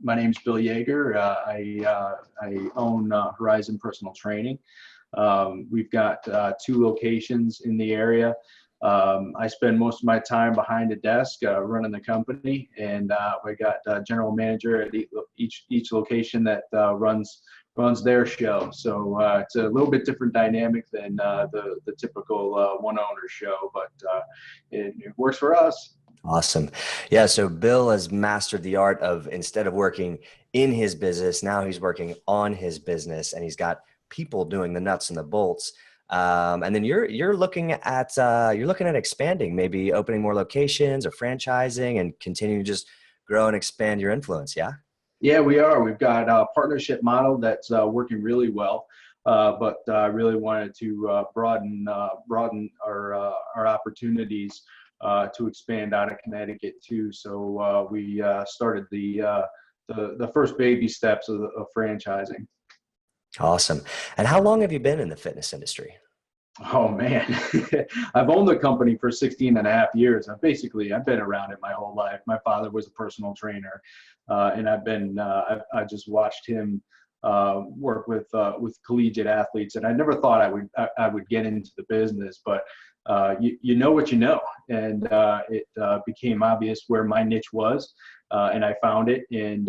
My name's Bill Yeager. I own Horizon Personal Training. We've got 2 locations in the area. I spend most of my time behind a desk running the company, and we got a general manager at each location that runs their show. So it's a little bit different dynamic than the typical one owner show, but it works for us. Awesome. Yeah. So Bill has mastered the art of, instead of working in his business, now he's working on his business, and he's got people doing the nuts and the bolts. And then you're looking at expanding, maybe opening more locations or franchising, and continuing to just grow and expand your influence. Yeah. Yeah, we are. We've got a partnership model that's working really well, but I really wanted to broaden our opportunities to expand out of Connecticut too. So we started the first baby steps of franchising. Awesome. And how long have you been in the fitness industry? Oh man, I've owned the company for 16 and a half years. I've been around it my whole life. My father was a personal trainer, and I've just watched him work with collegiate athletes. And I never thought I would get into the business, but you know what you know, and it became obvious where my niche was, and I found it. And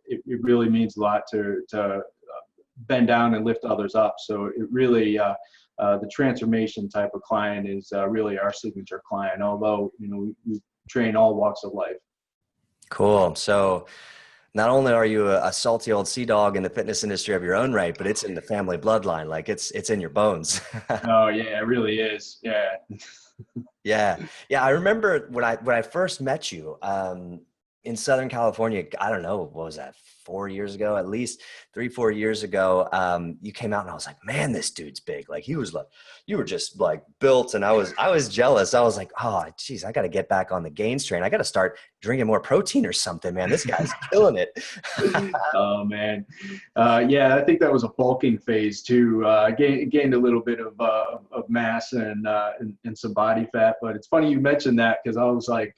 it really means a lot to bend down and lift others up. So it really, the transformation type of client is really our signature client, although, we train all walks of life. Cool. So not only are you a salty old sea dog in the fitness industry of your own right, but it's in the family bloodline. Like it's in your bones. Oh yeah, it really is. Yeah. Yeah. I remember when I first met you, in Southern California, I don't know, what was that, 4 years ago, at least 3-4 years ago, you came out and I was like, man, this dude's big. Like you were just like built, and I was jealous. I was like, oh geez, I got to get back on the gains train. I got to start drinking more protein or something, man. This guy's killing it. Oh man. Yeah, I think that was a bulking phase too. Gained a little bit of mass and some body fat, but it's funny you mentioned that, because I was like,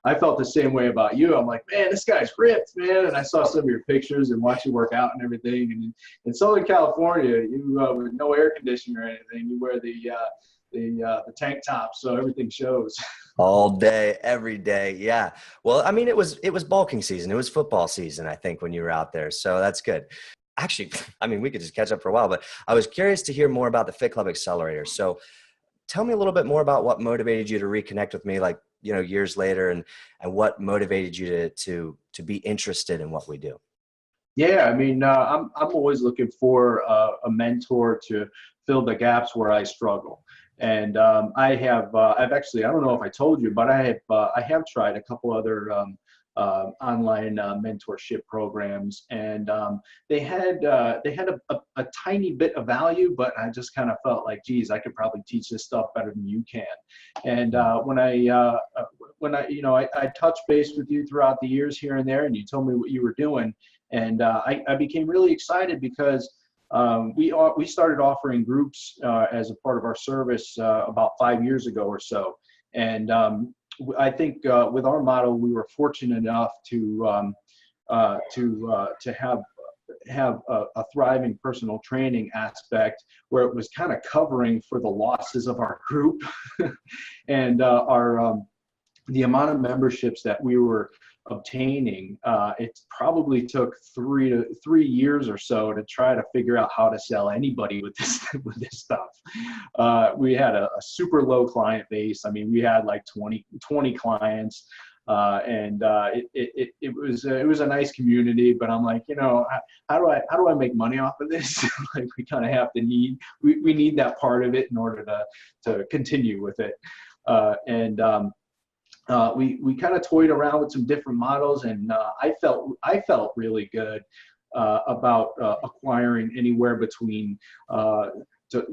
I felt the same way about you. I'm like, man, this guy's ripped, man. And I saw some of your pictures and watched you work out and everything. And in Southern California, you with no air conditioning or anything, you wear the tank top, so everything shows. All day, every day. Yeah. Well, I mean, it was bulking season. It was football season, I think, when you were out there. So that's good. Actually, I mean, we could just catch up for a while, but I was curious to hear more about the FitClub Accelerator. So tell me a little bit more about what motivated you to reconnect with me, like, years later, and what motivated you to be interested in what we do. Yeah, I mean, I'm always looking for a mentor to fill the gaps where I struggle. And I've actually, I don't know if I told you, but I have tried a couple other online mentorship programs, and they had a tiny bit of value, but I just kind of felt like, geez, I could probably teach this stuff better than you can. And when I touched base with you throughout the years here and there, and you told me what you were doing, and I became really excited, because we started offering groups as a part of our service about 5 years ago or so. And I think with our model, we were fortunate enough to have a thriving personal training aspect, where it was kind of covering for the losses of our group. And the amount of memberships that we were obtaining, it probably took 3 years or so to try to figure out how to sell anybody with this stuff. We had a super low client base. I mean, we had like 20 clients, and it was a nice community. But I'm like, how do I make money off of this? Like, we kind of have to we need that part of it in order to continue with it. We kind of toyed around with some different models, and I felt really good about acquiring anywhere between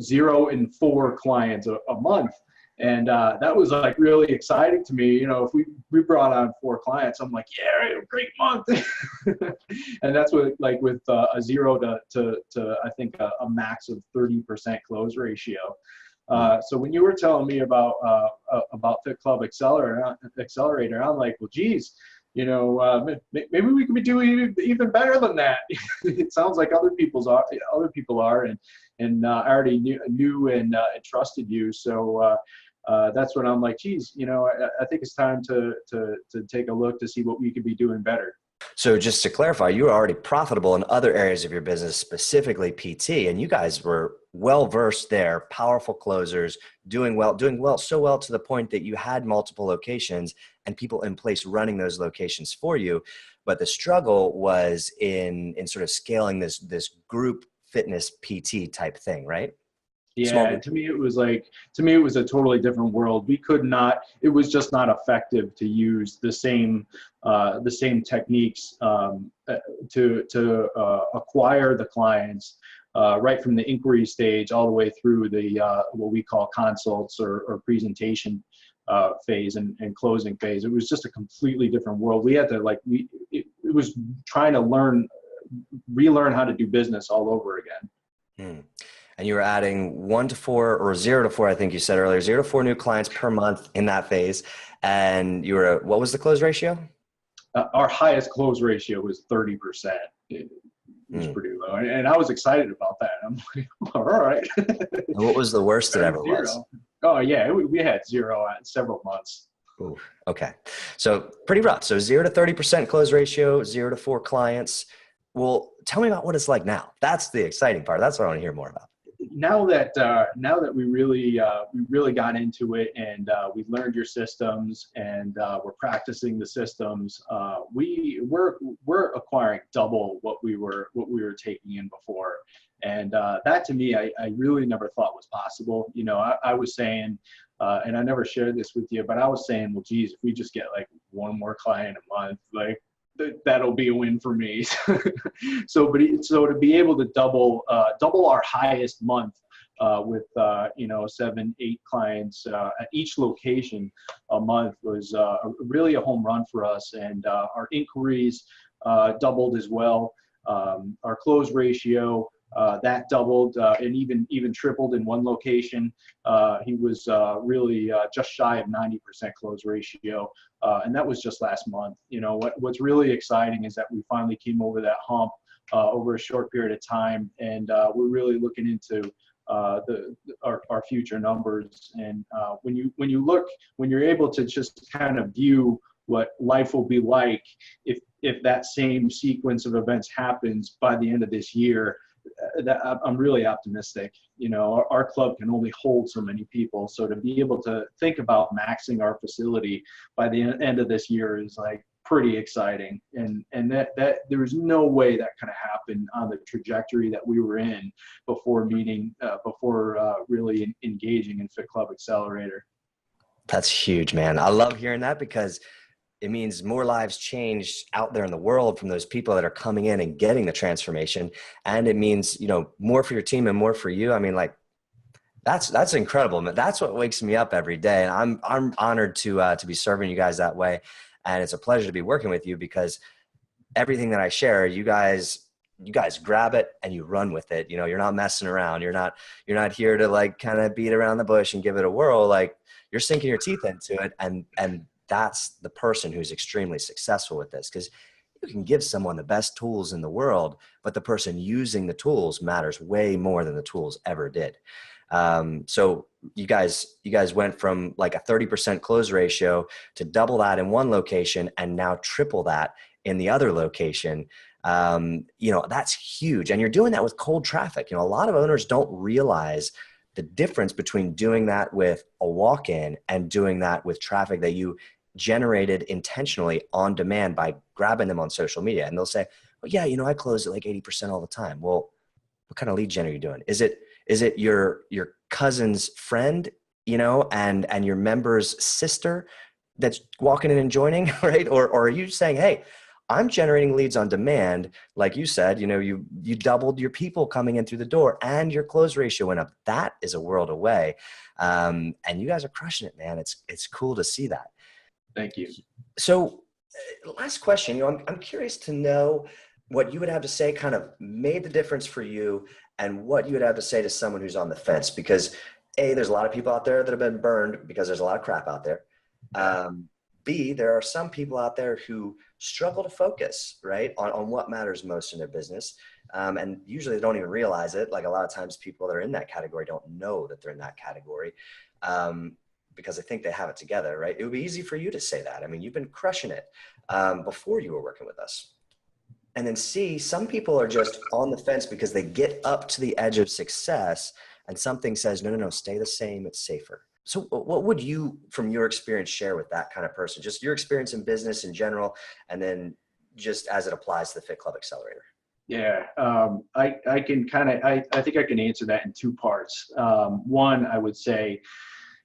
0 and 4 clients a month. And that was like really exciting to me. If we brought on 4 clients, I'm like, yeah, great month. And that's what, like, with a 0 to I think a max of 30% close ratio. So when you were telling me about FitClub Accelerator, I'm like, well, geez, maybe we can be doing even better than that. It sounds like other people are, and I already knew and trusted you. So that's when I'm like, geez, I think it's time to take a look to see what we could be doing better. So just to clarify, you were already profitable in other areas of your business, specifically PT, and you guys were well versed there, powerful closers, doing well, so well to the point that you had multiple locations and people in place running those locations for you. But the struggle was in sort of scaling this group fitness PT type thing, right? Small Yeah, group. to me, it was a totally different world. It was just not effective to use the same techniques to acquire the clients right from the inquiry stage all the way through the what we call consults or presentation phase and closing phase. It was just a completely different world. We had to it was trying to relearn how to do business all over again. Hmm. And you were adding 1 to 4 or 0 to 4, I think you said earlier, 0 to 4 new clients per month in that phase. And what was the close ratio? Our highest close ratio was 30%. It was pretty low. And I was excited about that. I'm like, all right. And what was the worst it ever was? Oh, yeah. We had 0 at several months. Ooh, okay. So pretty rough. So 0 to 30% close ratio, 0 to 4 clients. Well, tell me about what it's like now. That's the exciting part. That's what I want to hear more about. Now that we really got into it and we learned your systems and we're practicing the systems, we're acquiring double what we were taking in before, and that to me I really never thought was possible. I was saying, and I never shared this with you, but I was saying, well, geez, if we just get like one more client a month, like that'll be a win for me. So to be able to double our highest month with 7, 8 clients at each location a month was really a home run for us. And our inquiries doubled as well. Our close ratio that doubled and even tripled in one location. He was really just shy of 90% close ratio, and that was just last month. What's really exciting is that we finally came over that hump over a short period of time, and we're really looking into our future numbers. And when you're able to just kind of view what life will be like if that same sequence of events happens by the end of this year, that I'm really optimistic. Our club can only hold so many people, so to be able to think about maxing our facility by the end of this year is like pretty exciting. And that there was no way that could have happened on the trajectory that we were in before really engaging in FitClub Accelerator. That's huge, man. I love hearing that because it means more lives changed out there in the world from those people that are coming in and getting the transformation. And it means, more for your team and more for you. I mean, like that's incredible. That's what wakes me up every day. And I'm honored to be serving you guys that way. And it's a pleasure to be working with you because everything that I share, you guys grab it and you run with it. You're not messing around. You're not here to like kind of beat around the bush and give it a whirl. Like you're sinking your teeth into it. And that's the person who's extremely successful with this, because you can give someone the best tools in the world, but the person using the tools matters way more than the tools ever did. So you guys went from like a 30% close ratio to double that in one location and now triple that in the other location. That's huge. And you're doing that with cold traffic. A lot of owners don't realize the difference between doing that with a walk-in and doing that with traffic that you generated intentionally on demand by grabbing them on social media. And they'll say, well, yeah, I close at like 80% all the time. Well, what kind of lead gen are you doing? Is it your cousin's friend, and your member's sister that's walking in and joining, right? Or are you saying, hey, I'm generating leads on demand. Like you said, you doubled your people coming in through the door and your close ratio went up. That is a world away. And you guys are crushing it, man. It's cool to see that. Thank you. So last question, I'm curious to know what you would have to say kind of made the difference for you and what you would have to say to someone who's on the fence, because there's a lot of people out there that have been burned because there's a lot of crap out there. B, there are some people out there who struggle to focus, right, on what matters most in their business. And usually they don't even realize it. Like a lot of times people that are in that category don't know that they're in that category because they think they have it together, right? It would be easy for you to say that. I mean, you've been crushing it before you were working with us. And then C, some people are just on the fence because they get up to the edge of success and something says, no, stay the same, it's safer. So what would you, from your experience, share with that kind of person? Just your experience in business in general, and then just as it applies to the FitClub Accelerator. Yeah, I can I think I can answer that in two parts. One, I would say,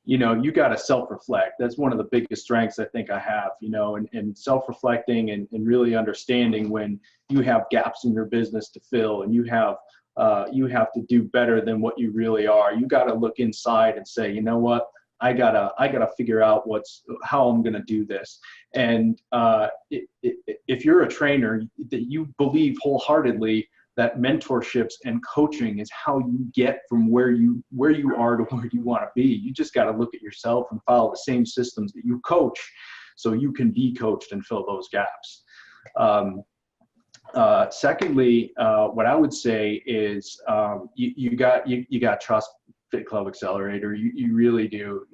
you got to self-reflect. That's one of the biggest strengths I think I have, and self-reflecting and really understanding when you have gaps in your business to fill and you have to do better than what you really are. You got to look inside and say, you know what, I gotta figure out how I'm gonna do this. And if you're a trainer, that you believe wholeheartedly that mentorships and coaching is how you get from where you are to where you want to be. You just got to look at yourself and follow the same systems that you coach so you can be coached and fill those gaps. Secondly, what I would say is you got to trust FitClub Accelerator. You really do,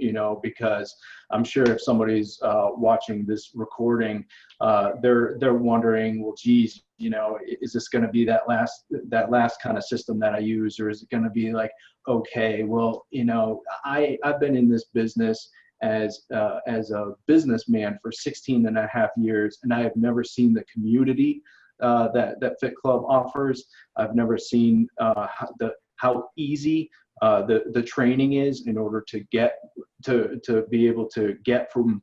because I'm sure if somebody's watching this recording, they're wondering, well, geez, is this going to be that last kind of system that I use, or is it going to be like, okay, well, I've been in this business as a businessman for 16 and a half years, and I have never seen the community that FitClub offers. I've never seen how easy the training is in order to get to be able to get from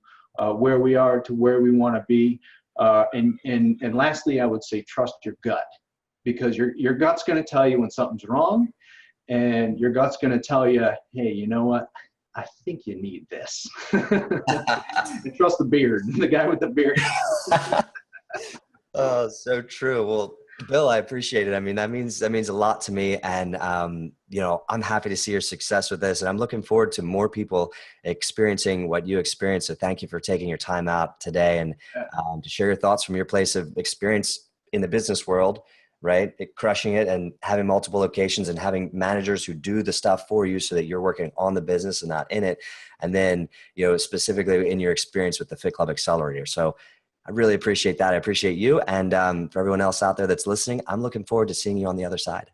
where we are to where we want to be. And lastly, I would say trust your gut, because your gut's going to tell you when something's wrong, and your gut's going to tell you, hey, you know what? I think you need this. And trust the beard, the guy with the beard. Oh, so true. Well, Bill, I appreciate it. I mean, that means a lot to me. And, I'm happy to see your success with this. And I'm looking forward to more people experiencing what you experienced. So thank you for taking your time out today and to share your thoughts from your place of experience in the business world, right? Crushing it and having multiple locations and having managers who do the stuff for you so that you're working on the business and not in it. And then, specifically in your experience with the FitClub Accelerator. So I really appreciate that. I appreciate you. And for everyone else out there that's listening, I'm looking forward to seeing you on the other side.